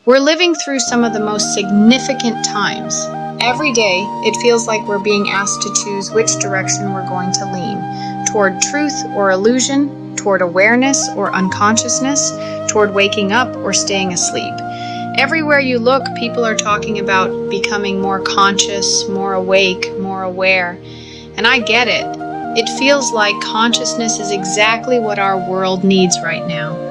We're living through some of the most significant times. Every day, it feels like we're being asked to choose which direction we're going to lean, toward truth or illusion, toward awareness or unconsciousness, toward waking up or staying asleep. Everywhere you look, people are talking about becoming more conscious, more awake, more aware. And I get it. It feels like consciousness is exactly what our world needs right now.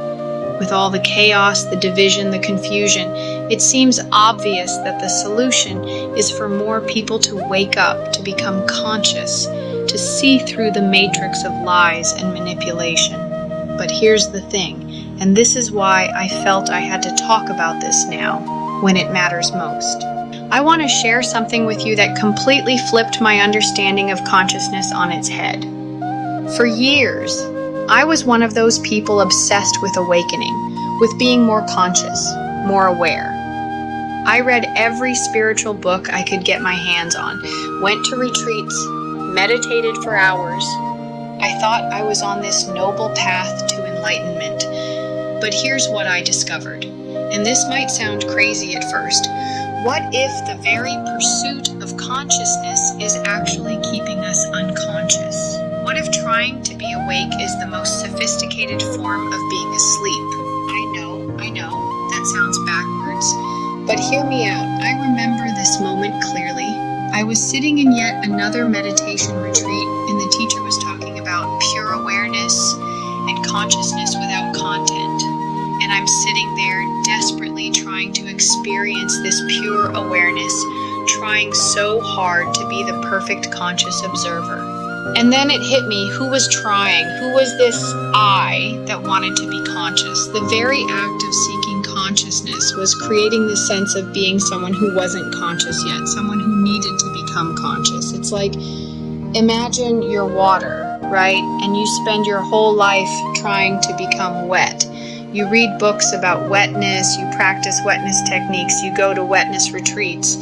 With all the chaos, the division, the confusion, it seems obvious that the solution is for more people to wake up, to become conscious, to see through the matrix of lies and manipulation. But here's the thing, and this is why I felt I had to talk about this now, when it matters most. I want to share something with you that completely flipped my understanding of consciousness on its head. For years, I was one of those people obsessed with awakening, with being more conscious, more aware. I read every spiritual book I could get my hands on, went to retreats, meditated for hours. I thought I was on this noble path to enlightenment. But here's what I discovered, and this might sound crazy at first. What if the very pursuit of consciousness is actually keeping us unconscious? What if trying to be awake is the most sophisticated form of being asleep? I know, that sounds backwards. But hear me out. I remember this moment clearly. I was sitting in yet another meditation retreat, and the teacher was talking about pure awareness and consciousness without content. And I'm sitting there desperately trying to experience this pure awareness, trying so hard to be the perfect conscious observer. And then it hit me, who was trying? Who was this I that wanted to be conscious? The very act of seeking consciousness was creating this sense of being someone who wasn't conscious yet, someone who needed to become conscious. It's like, imagine you're water, right? And you spend your whole life trying to become wet. You read books about wetness, you practice wetness techniques, you go to wetness retreats,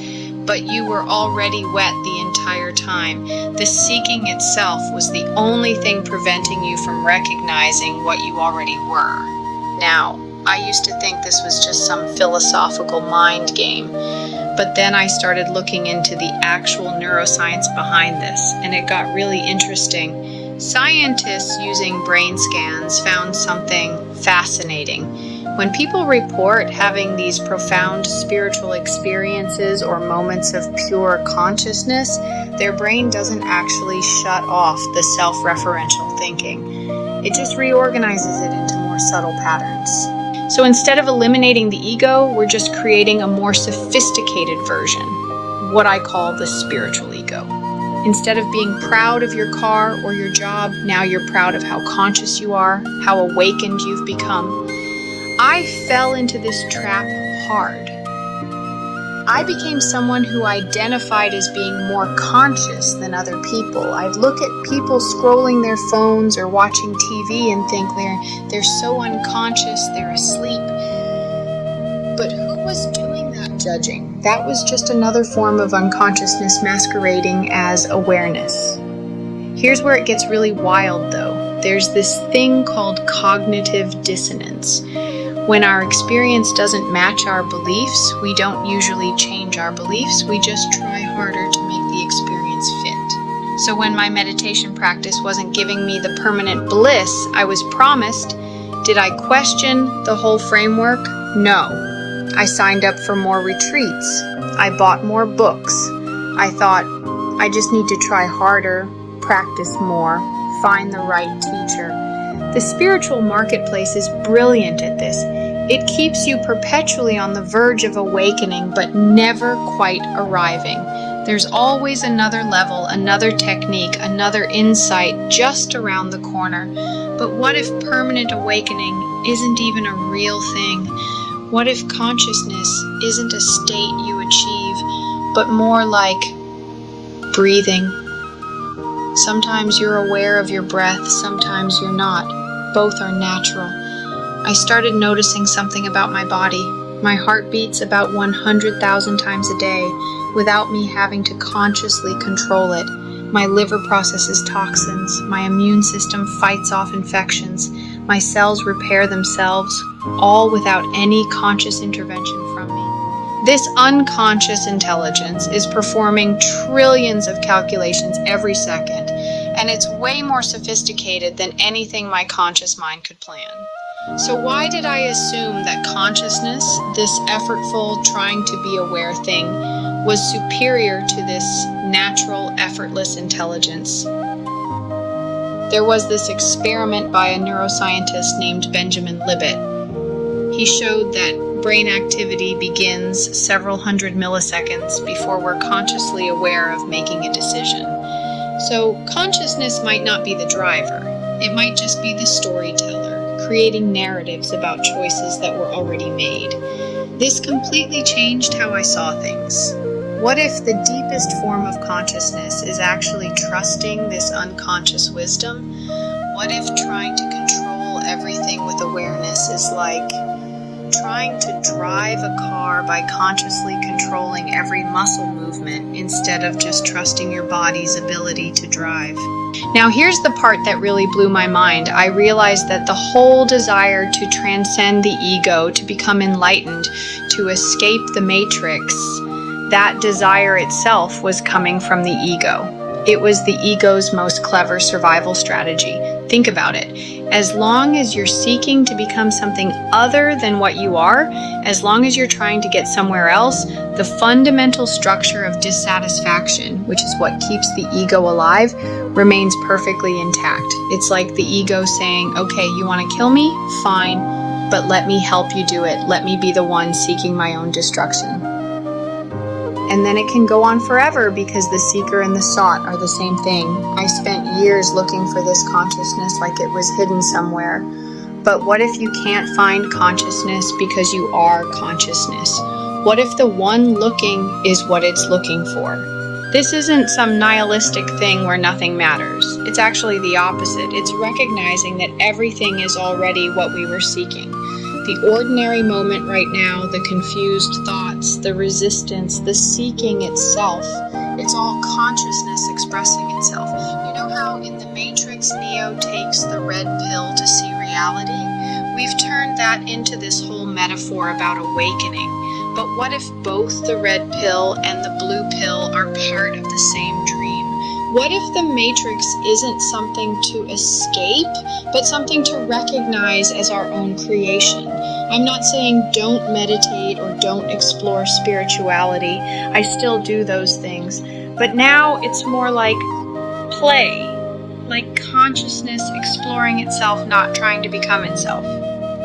but you were already wet the entire time. The seeking itself was the only thing preventing you from recognizing what you already were. Now, I used to think this was just some philosophical mind game, but then I started looking into the actual neuroscience behind this, and it got really interesting. Scientists using brain scans found something fascinating. When people report having these profound spiritual experiences or moments of pure consciousness, their brain doesn't actually shut off the self-referential thinking. It just reorganizes it into more subtle patterns. So instead of eliminating the ego, we're just creating a more sophisticated version, what I call the spiritual ego. Instead of being proud of your car or your job, now you're proud of how conscious you are, how awakened you've become. I fell into this trap hard. I became someone who identified as being more conscious than other people. I'd look at people scrolling their phones or watching TV and think they're so unconscious, they're asleep. But who was doing that judging? That was just another form of unconsciousness masquerading as awareness. Here's where it gets really wild, though. There's this thing called cognitive dissonance. When our experience doesn't match our beliefs, we don't usually change our beliefs, we just try harder to make the experience fit. So when my meditation practice wasn't giving me the permanent bliss I was promised, did I question the whole framework? No. I signed up for more retreats. I bought more books. I thought, I just need to try harder, practice more, find the right teacher. The spiritual marketplace is brilliant at this. It keeps you perpetually on the verge of awakening, but never quite arriving. There's always another level, another technique, another insight just around the corner. But what if permanent awakening isn't even a real thing? What if consciousness isn't a state you achieve, but more like breathing? Sometimes you're aware of your breath, sometimes you're not. Both are natural. I started noticing something about my body. My heart beats about 100,000 times a day without me having to consciously control it. My liver processes toxins. My immune system fights off infections. My cells repair themselves, all without any conscious intervention from This unconscious intelligence is performing trillions of calculations every second, and it's way more sophisticated than anything my conscious mind could plan. So why did I assume that consciousness, this effortful, trying to be aware thing, was superior to this natural, effortless intelligence? There was this experiment by a neuroscientist named Benjamin Libet. He showed that brain activity begins several hundred milliseconds before we're consciously aware of making a decision. So consciousness might not be the driver. It might just be the storyteller, creating narratives about choices that were already made. This completely changed how I saw things. What if the deepest form of consciousness is actually trusting this unconscious wisdom? What if trying to control everything with awareness is like trying to drive a car by consciously controlling every muscle movement instead of just trusting your body's ability to drive? Now here's the part that really blew my mind. I realized that the whole desire to transcend the ego, to become enlightened, to escape the matrix, that desire itself was coming from the ego. It was the ego's most clever survival strategy. Think about it. As long as you're seeking to become something other than what you are, as long as you're trying to get somewhere else, the fundamental structure of dissatisfaction, which is what keeps the ego alive, remains perfectly intact. It's like the ego saying, okay, you want to kill me? Fine, but let me help you do it. Let me be the one seeking my own destruction. And then it can go on forever because the seeker and the sought are the same thing. I spent years looking for this consciousness like it was hidden somewhere. But what if you can't find consciousness because you are consciousness? What if the one looking is what it's looking for? This isn't some nihilistic thing where nothing matters. It's actually the opposite. It's recognizing that everything is already what we were seeking. The ordinary moment right now, the confused thoughts, the resistance, the seeking itself, it's all consciousness expressing itself. You know how in the Matrix, Neo takes the red pill to see reality? We've turned that into this whole metaphor about awakening. But what if both the red pill and the blue pill are part of the same dream? What if the Matrix isn't something to escape, but something to recognize as our own creation? I'm not saying don't meditate or don't explore spirituality. I still do those things. But now it's more like play, like consciousness exploring itself, not trying to become itself.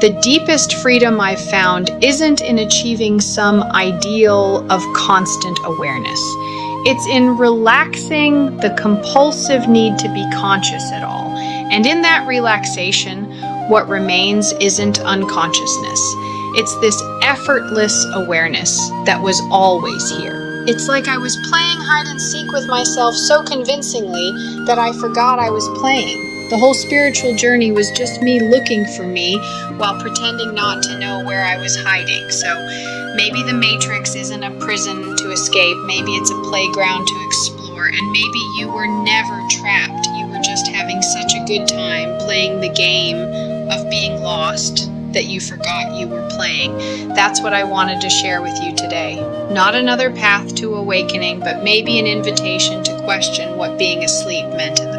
The deepest freedom I've found isn't in achieving some ideal of constant awareness. It's in relaxing the compulsive need to be conscious at all. And in that relaxation, what remains isn't unconsciousness. It's this effortless awareness that was always here. It's like I was playing hide and seek with myself so convincingly that I forgot I was playing. The whole spiritual journey was just me looking for me while pretending not to know where I was hiding. So maybe the Matrix isn't a prison to escape. Maybe it's a playground to explore. And maybe you were never trapped. You were just having such a good time playing the game of being lost that you forgot you were playing. That's what I wanted to share with you today. Not another path to awakening, but maybe an invitation to question what being asleep meant in